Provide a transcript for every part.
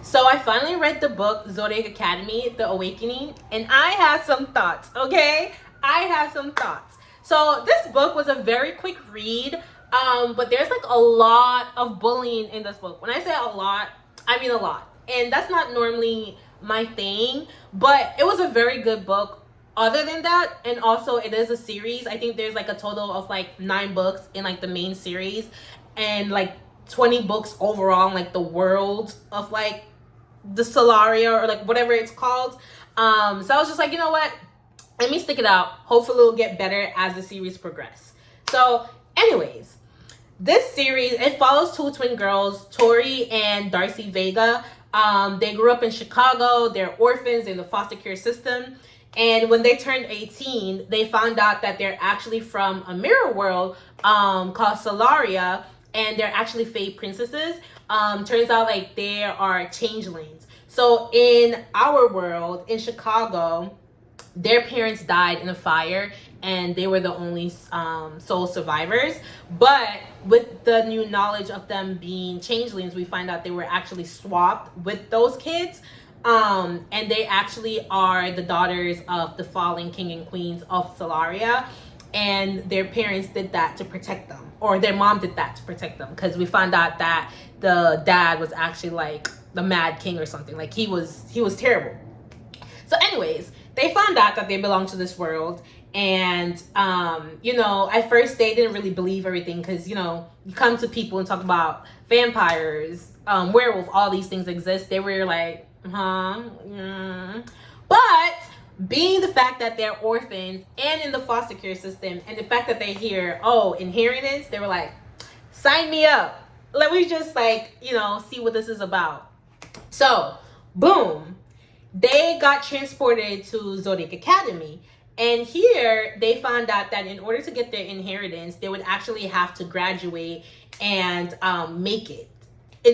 So I finally read the book Zodiac Academy, The Awakening, and I had some thoughts, okay? I had some thoughts. So this book was a very quick read, but there's like a lot of bullying in this book. When I say a lot, I mean a lot. And that's not normally my thing, but it was a very good book. Other than that, and also it is a series. I think there's like a total of like 9 books in like the main series, and like 20 books overall in like the world of like the Solaria or like whatever it's called. So I was just like, you know what? Let me stick it out. Hopefully it'll get better as the series progresses. So, anyways, this series, it follows 2 twin girls, Tori and Darcy Vega. They grew up in Chicago. They're orphans in the foster care system. And when they turned 18, they found out that they're actually from a mirror world called Solaria, and they're actually fae princesses. Turns out like they are changelings. So in our world, in Chicago, their parents died in a fire and they were the only sole survivors. But with the new knowledge of them being changelings, we find out they were actually swapped with those kids. And they actually are the daughters of the fallen king and queens of Solaria. And their parents did that to protect them, or their mom did that to protect them, because we found out that the dad was actually like the mad king or something. Like he was terrible. So anyways, they found out that they belong to this world. And, at first they didn't really believe everything, because, you come to people and talk about vampires, werewolf, all these things exist. They were like, But being the fact that they're orphans and in the foster care system, and the fact that they hear, inheritance, they were like, sign me up. Let me just see what this is about. So, boom. They got transported to Zodiac Academy. And here they found out that in order to get their inheritance, they would actually have to graduate and make it. They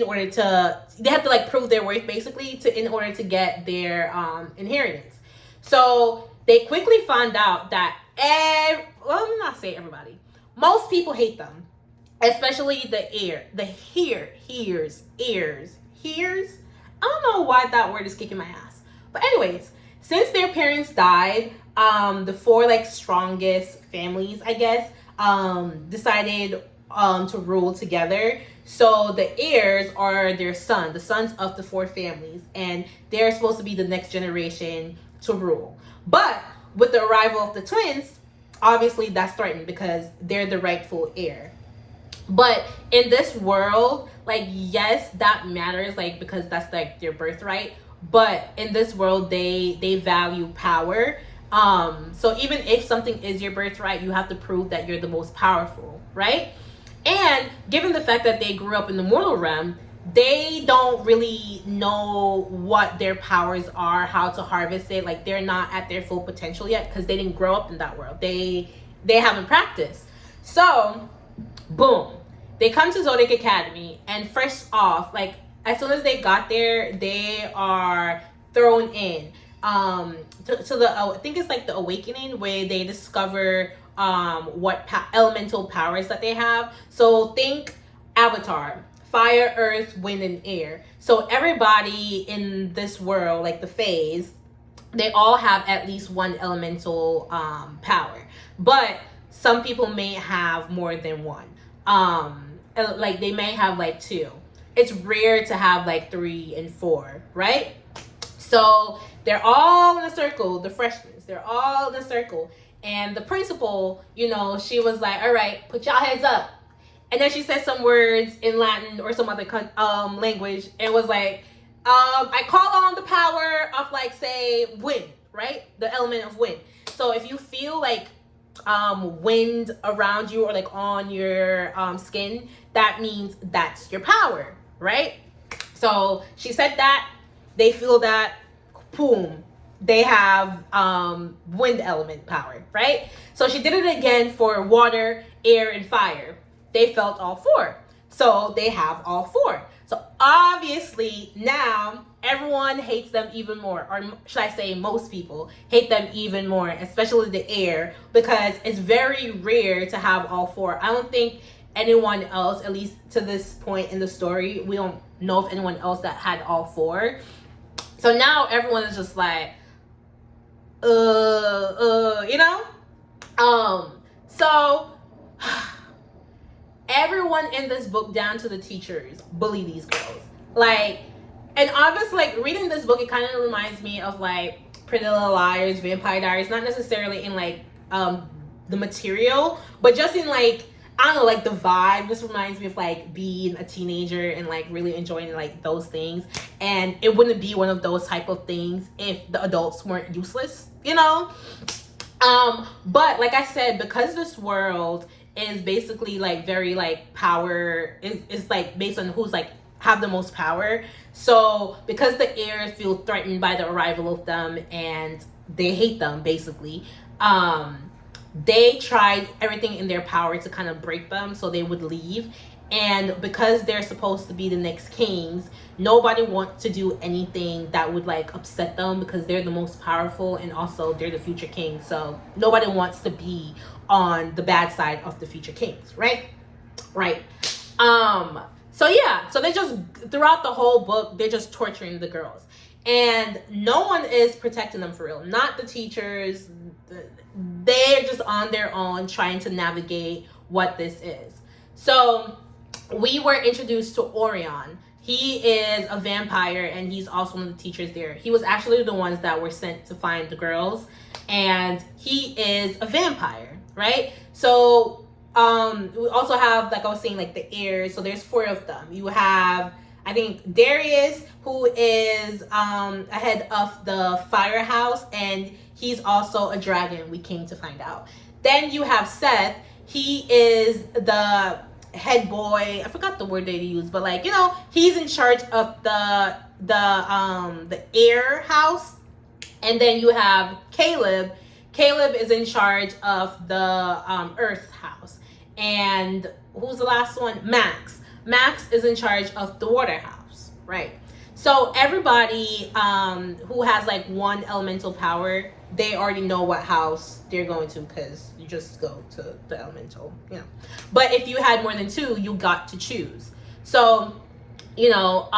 have to prove their worth basically in order to get their inheritance. So they quickly found out that let me not say everybody. Most people hate them, especially the heirs. I don't know why that word is kicking my ass. But anyways, since their parents died, the 4 strongest families, I guess, decided to rule together. So the heirs are the sons of the 4 families, and they're supposed to be the next generation to rule. But with the arrival of the twins, obviously that's threatened because they're the rightful heir. But in this world, yes, that matters, because that's their birthright. But in this world, they value power. So even if something is your birthright, you have to prove that you're the most powerful, right? And given the fact that they grew up in the mortal realm, they don't really know what their powers are, how to harvest it. They're not at their full potential yet because they didn't grow up in that world. They haven't practiced. So, boom. They come to Zodiac Academy, and first off, as soon as they got there, they are thrown in to the I think it's the Awakening, where they discover what elemental powers that they have. So think Avatar, fire, earth, wind, and air. So everybody in this world, the fays, they all have at least one elemental power, but some people may have more than one. They may have 2. It's rare to have 3 and 4, right? So they're all in a circle, the freshmen. They're all in a circle. And the principal, she was like, all right, put y'all heads up. And then she said some words in Latin or some other language. And was like, I call on the power of say wind, right? The element of wind. So if you feel wind around you or on your skin, that means that's your power, right? So she said that, they feel that, boom, they have wind element power, right? So she did it again for water, air, and fire. They felt all 4. So they have all 4. So obviously now everyone hates them even more, or should I say most people hate them even more, especially the air, because it's very rare to have all 4. I don't think anyone else, at least to this point in the story. We don't know if anyone else that had all 4. So now everyone is just like, you know? So everyone in this book, down to the teachers, bully these girls. Like, and obviously, like, reading this book, it kind of reminds me of, like, Pretty Little Liars, Vampire Diaries, not necessarily in, like, the material, but just in, like, I don't know, like, the vibe. This reminds me of, like, being a teenager and, like, really enjoying, like, those things. And it wouldn't be one of those type of things if the adults weren't useless, you know? But, like I said, because this world is basically, like, very, like, power, it's like, based on who's, like, have the most power. So, because the heirs feel threatened by the arrival of them and they hate them, basically, they tried everything in their power to kind of break them so they would leave. And because they're supposed to be the next kings, nobody wants to do anything that would, like, upset them, because they're the most powerful and also they're the future kings. So nobody wants to be on the bad side of the future kings, right? Right. So yeah, so they just, throughout the whole book, they're just torturing the girls. And no one is protecting them for real. Not the teachers. They're just on their own trying to navigate what this is. So we were introduced to Orion. He is a vampire and he's also one of the teachers there. He was actually the ones that were sent to find the girls. And he is a vampire, right? So we also have, like I was saying, like, the heirs. So there's 4 of them. You have, I think, Darius, who is ahead of the firehouse, and he's also a dragon, we came to find out. Then you have Seth. He is the head boy. I forgot the word they used, but, like, you know, he's in charge of the air house. And then you have Caleb. Caleb is in charge of the earth house. And who's the last one? Max. Max is in charge of the water house, right? So everybody who has, like, one elemental power, they already know what house they're going to, because you just go to the elemental, you know. But if you had more than 2, you got to choose. So, you know,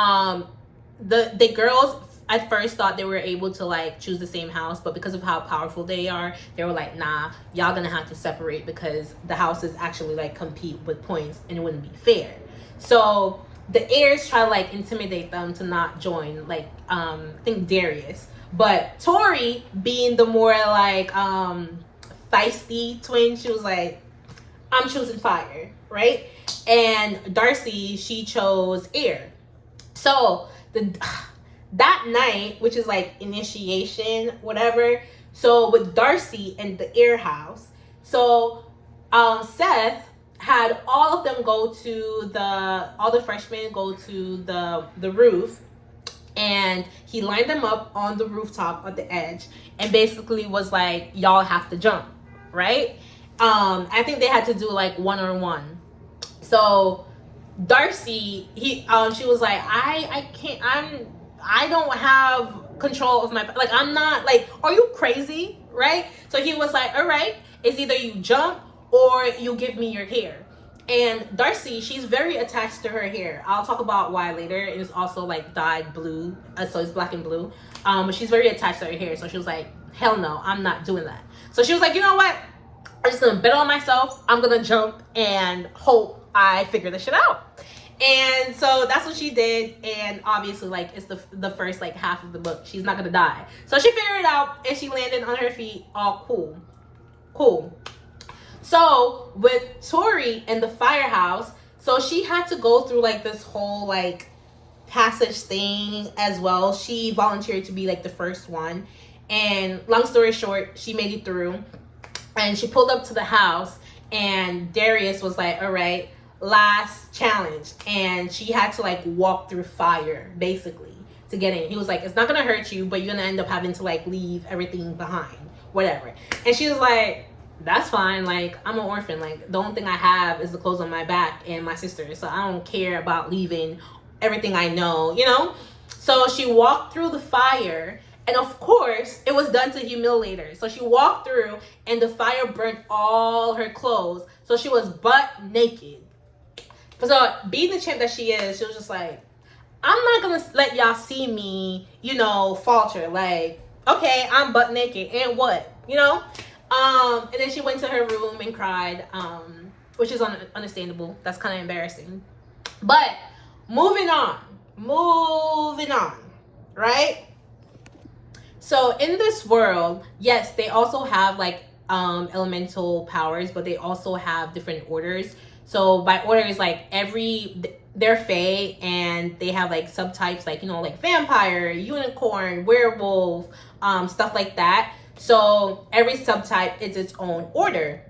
the girls at first thought they were able to, like, choose the same house, but because of how powerful they are, they were like, nah, y'all gonna have to separate, because the houses actually, like, compete with points and it wouldn't be fair. So the heirs try to, like, intimidate them to not join, like, I think Darius. But Tori, being the more, like, feisty twin, she was like, I'm choosing fire, right? And Darcy, she chose air. So that night, which is, like, initiation, whatever. So with Darcy and the air house, so Seth had all of them go to all the freshmen go to the roof, and he lined them up on the rooftop at the edge and basically was like, y'all have to jump, right? I think they had to do, like, 1-on-1. So Darcy, she was like, I can't, I don't have control of my, like, I'm not, like, are you crazy, right? So he was like, all right, it's either you jump or you give me your hair. And Darcy, she's very attached to her hair. I'll talk about why later. It is also, like, dyed blue, so it's black and blue. But she's very attached to her hair. So she was like, hell no, I'm not doing that. So she was like, you know what? I'm just gonna bet on myself. I'm gonna jump and hope I figure this shit out. And so that's what she did. And obviously, like, it's the first, like, half of the book. She's not gonna die. So she figured it out and she landed on her feet. All cool. So with Tori and the firehouse, so she had to go through, like, this whole, like, passage thing as well. She volunteered to be, like, the first one. And long story short, she made it through. And she pulled up to the house, and Darius was like, all right, last challenge. And she had to, like, walk through fire, basically, to get in. He was like, it's not gonna hurt you, but you're gonna end up having to, like, leave everything behind, whatever. And she was like, that's fine, like, I'm an orphan, like, the only thing I have is the clothes on my back and my sister, so I don't care about leaving everything I know, you know. So she walked through the fire, and of course it was done to humiliate her. So she walked through and the fire burnt all her clothes, so she was butt naked, So being the champ that she was just like, I'm not gonna let y'all see me, falter. Like, okay, I'm butt naked, and what, And then she went to her room and cried, which is understandable. That's kind of embarrassing. But moving on, right? So in this world, yes, they also have like elemental powers, but they also have different orders. So by orders, like they're fae, and they have like subtypes, like like vampire, unicorn, werewolf, stuff like that. So every subtype is its own order,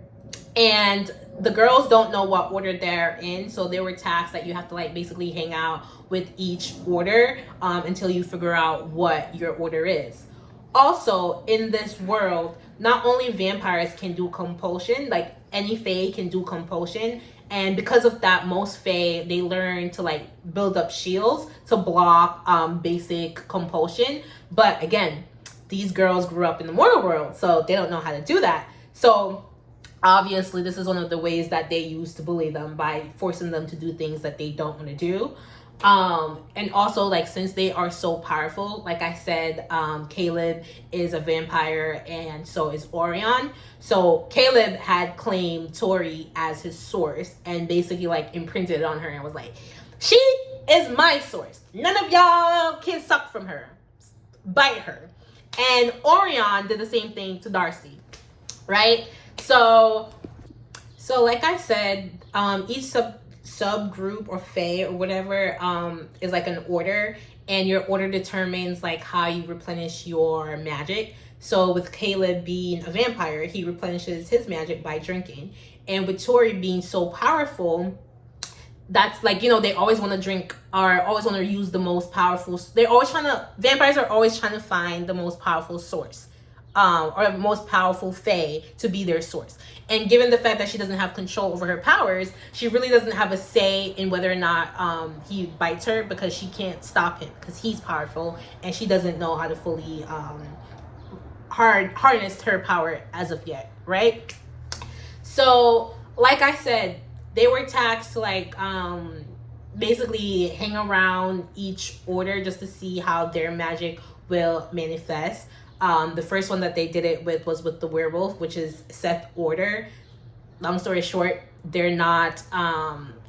and the girls don't know what order they're in, so they were tasked that you have to like basically hang out with each order until you figure out what your order is. Also, in this world, not only vampires can do compulsion, like any fae can do compulsion, and because of that, most fae, they learn to like build up shields to block basic compulsion. But again, these girls grew up in the mortal world, so they don't know how to do that. So obviously, this is one of the ways that they use to bully them, by forcing them to do things that they don't want to do. And also, like, since they are so powerful, like I said, Caleb is a vampire, and so is Orion. So Caleb had claimed Tori as his source, and basically like imprinted it on her and was like, she is my source, none of y'all can suck from her, bite her. And Orion did the same thing to Darcy, right? So like I said, each subgroup or fae or whatever is like an order, and your order determines like how you replenish your magic. So with Caleb being a vampire, he replenishes his magic by drinking, and with Tori being so powerful, that's like, they always want to drink, or always want to use the most powerful. Vampires are always trying to find the most powerful source, or the most powerful fae to be their source. And given the fact that she doesn't have control over her powers, she really doesn't have a say in whether or not he bites her, because she can't stop him, because he's powerful, and she doesn't know how to fully harness her power as of yet, right? So like I said, they were tasked to like basically hang around each order just to see how their magic will manifest. The first one that they did it with was with the werewolf, which is Seth's order. Long story short, they're not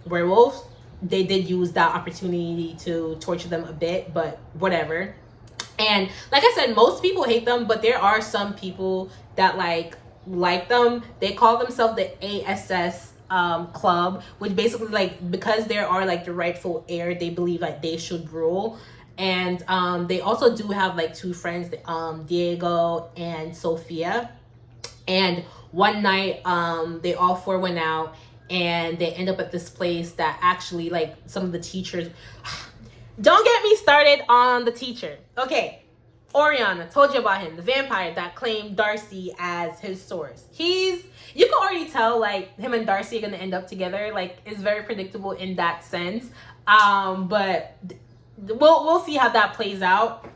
werewolves. They did use that opportunity to torture them a bit, but whatever. And like I said, most people hate them, but there are some people that like them. They call themselves the ASS club, which basically, like, because there are like the rightful heir, they believe like they should rule. And they also do have like two friends, Diego and Sophia. And one night they all four went out, and they end up at this place that actually, like, some of the teachers don't get me started on the teacher. Okay, Orion, I told you about him, the vampire that claimed Darcy as his source. You can already tell like him and Darcy are gonna end up together. Like, it's very predictable in that sense. But we'll see how that plays out.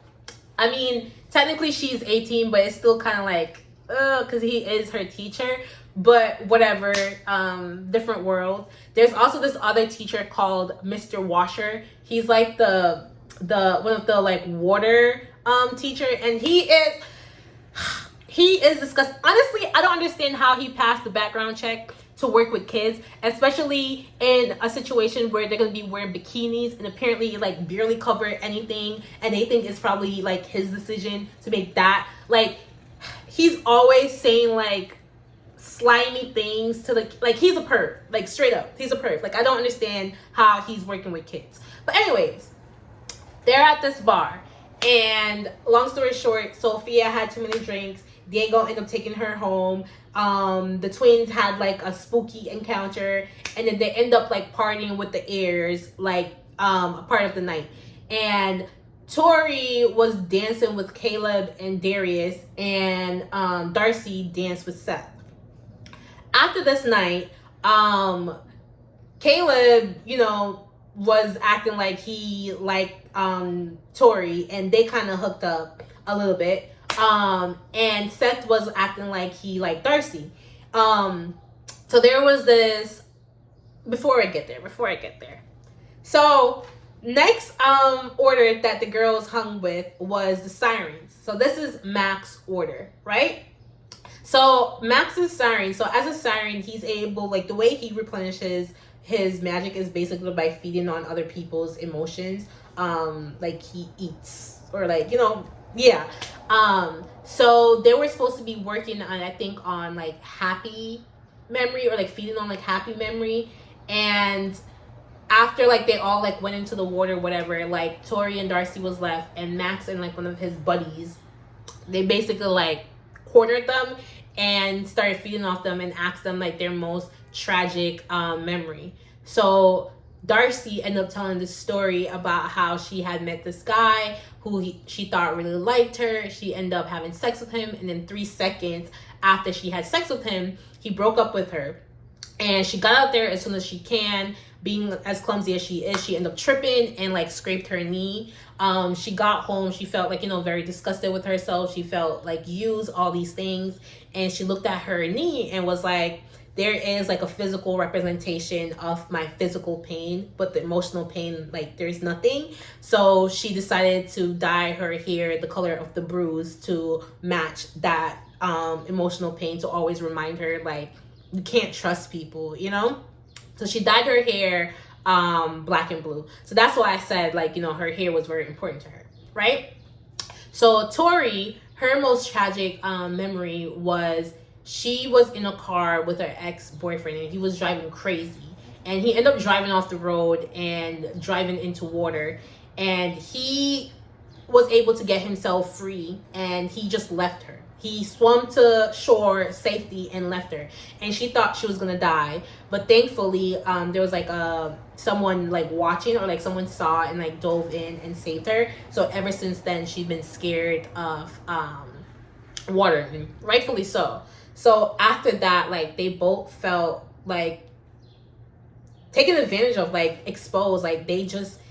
I mean, technically she's 18, but it's still kind of like, because he is her teacher. But whatever, different world. There's also this other teacher called Mr. Washer. He's like the one of the like water teacher, and he is disgusting. Honestly, I don't understand how he passed the background check to work with kids, especially in a situation where they're gonna be wearing bikinis and apparently like barely cover anything, and they think it's probably like his decision to make that. Like, he's always saying like slimy things to the, like, he's a perv, like, straight up, he's a perv. Like, I don't understand how he's working with kids. But anyways, they're at this bar, and long story short, Sophia had too many drinks. Diego ended up taking her home. The twins had like a spooky encounter, and then they end up like partying with the heirs, like a part of the night. And Tori was dancing with Caleb and Darius, and Darcy danced with Seth. After this night, Caleb, was acting like he liked Tori, and they kind of hooked up a little bit. And Seth was acting like he liked Darcy. So there was this before I get there. So next order that the girls hung with was the sirens. So this is Mac's order, right? So Max is siren. So as a siren, he's able, like, the way he replenishes his magic is basically by feeding on other people's emotions. Like he eats, or like, yeah. So they were supposed to be working on, I think, on like happy memory, or like feeding on like happy memory. And after like they all like went into the water, whatever, like Tori and Darcy was left, and Max and like one of his buddies, they basically like cornered them and started feeding off them and asked them like their most tragic memory. So Darcy ended up telling this story about how she had met this guy who she thought really liked her. She ended up having sex with him, and then 3 seconds after she had sex with him, he broke up with her. And she got out there as soon as she can. Being as clumsy as she is, she ended up tripping and like scraped her knee. She got home, she felt like, very disgusted with herself. She felt like used, all these things. And she looked at her knee and was like, there is like a physical representation of my physical pain, but the emotional pain, like there's nothing. So she decided to dye her hair the color of the bruise to match that emotional pain, to always remind her like you can't trust people, So she dyed her hair black and blue. So that's why I said like, her hair was very important to her, right? So Tori, her most tragic memory was she was in a car with her ex-boyfriend, and he was driving crazy. And he ended up driving off the road and driving into water. And he was able to get himself free, and he just left her. He swam to shore safety and left her, and she thought she was gonna die. But thankfully, there was like someone like watching, or like someone saw and like dove in and saved her. So ever since then, she's been scared of water, and rightfully so. So after that, like they both felt like taken advantage of, like exposed, like they just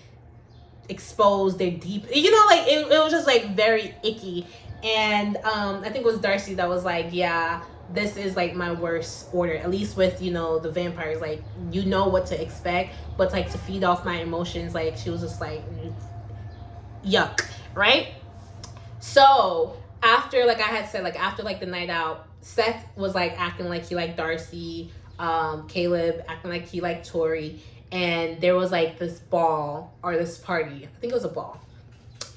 exposed their deep, like it was just like very icky. And I think it was Darcy that was like, yeah, this is like my worst order, at least with the vampires, like what to expect, but like to feed off my emotions, like she was just like yuck, right? So after, like I had said, like after like the night out, Seth was like acting like he liked Darcy, Caleb acting like he liked Tori, and there was like this ball, or this party, I think it was a ball.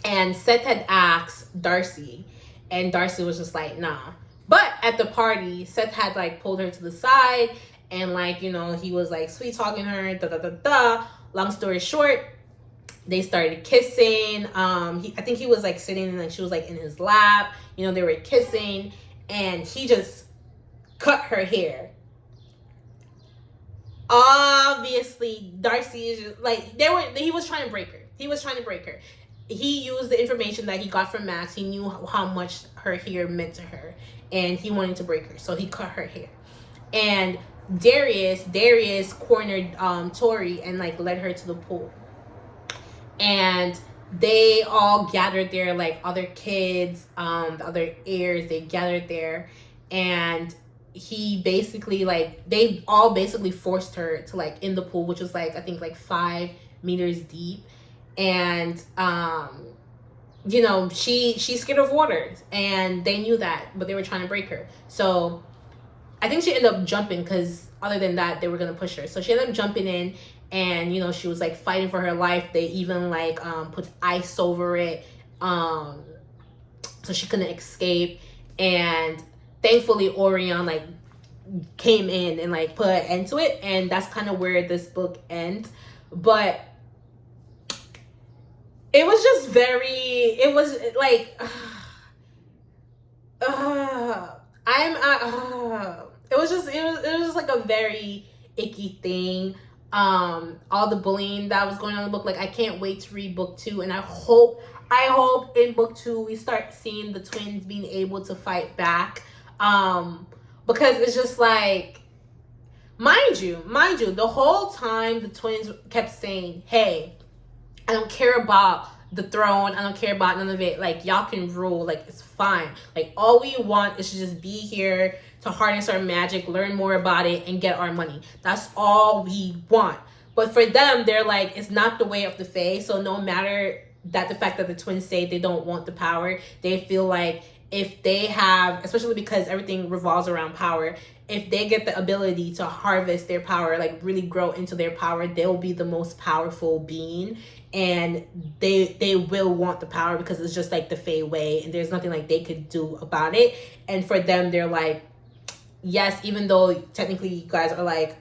And Seth had asked Darcy, and Darcy was just like, nah. But at the party, Seth had like pulled her to the side, and like, he was like sweet talking her, Long story short, they started kissing. I think he was like sitting, and like she was like in his lap, they were kissing, and he just cut her hair. Obviously, Darcy is just like, he was trying to break her. He used the information that he got from Max. He knew how much her hair meant to her, and he wanted to break her, so he cut her hair. And Darius cornered Tori and like led her to the pool. And they all gathered there, like other kids, the other heirs, they gathered there. And he basically, like, they all basically forced her to like in the pool, which was like, I think like 5 meters deep. And she's scared of water, and they knew that, but they were trying to break her. So I think she ended up jumping, because other than that, they were gonna push her. So she ended up jumping in, and she was like fighting for her life. They even like put ice over it, so she couldn't escape. And thankfully Orion like came in and like put an end to it, and that's kind of where this book ends. But it was just it was like it was just like a very icky thing. All the bullying that was going on in the book, like I can't wait to read book 2, and I hope in book 2 we start seeing the twins being able to fight back, because it's just like, mind you, the whole time the twins kept saying, hey, I don't care about the throne. I don't care about none of it. Like, y'all can rule. Like, it's fine. Like, all we want is to just be here to harness our magic, learn more about it, and get our money. That's all we want. But for them, they're like, it's not the way of the Fae. So no matter that the fact that the twins say they don't want the power, they feel like if they have, especially because everything revolves around power, if they get the ability to harvest their power, like really grow into their power, they'll be the most powerful being, and they will want the power because it's just like the Fae way, and there's nothing like they could do about it. And for them, they're like, yes, even though technically you guys are like,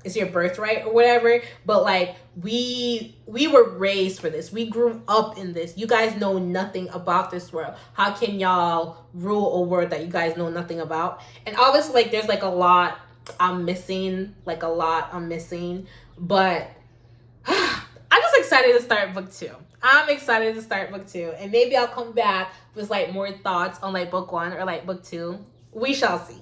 it's your birthright or whatever, but like we were raised for this. We grew up in this. You guys know nothing about this world. How can y'all rule a world that you guys know nothing about? And obviously, like, there's like a lot I'm missing, but I'm just excited to start book 2. I'm excited to start book 2, and maybe I'll come back with like more thoughts on like book 1 or like book 2. We shall see.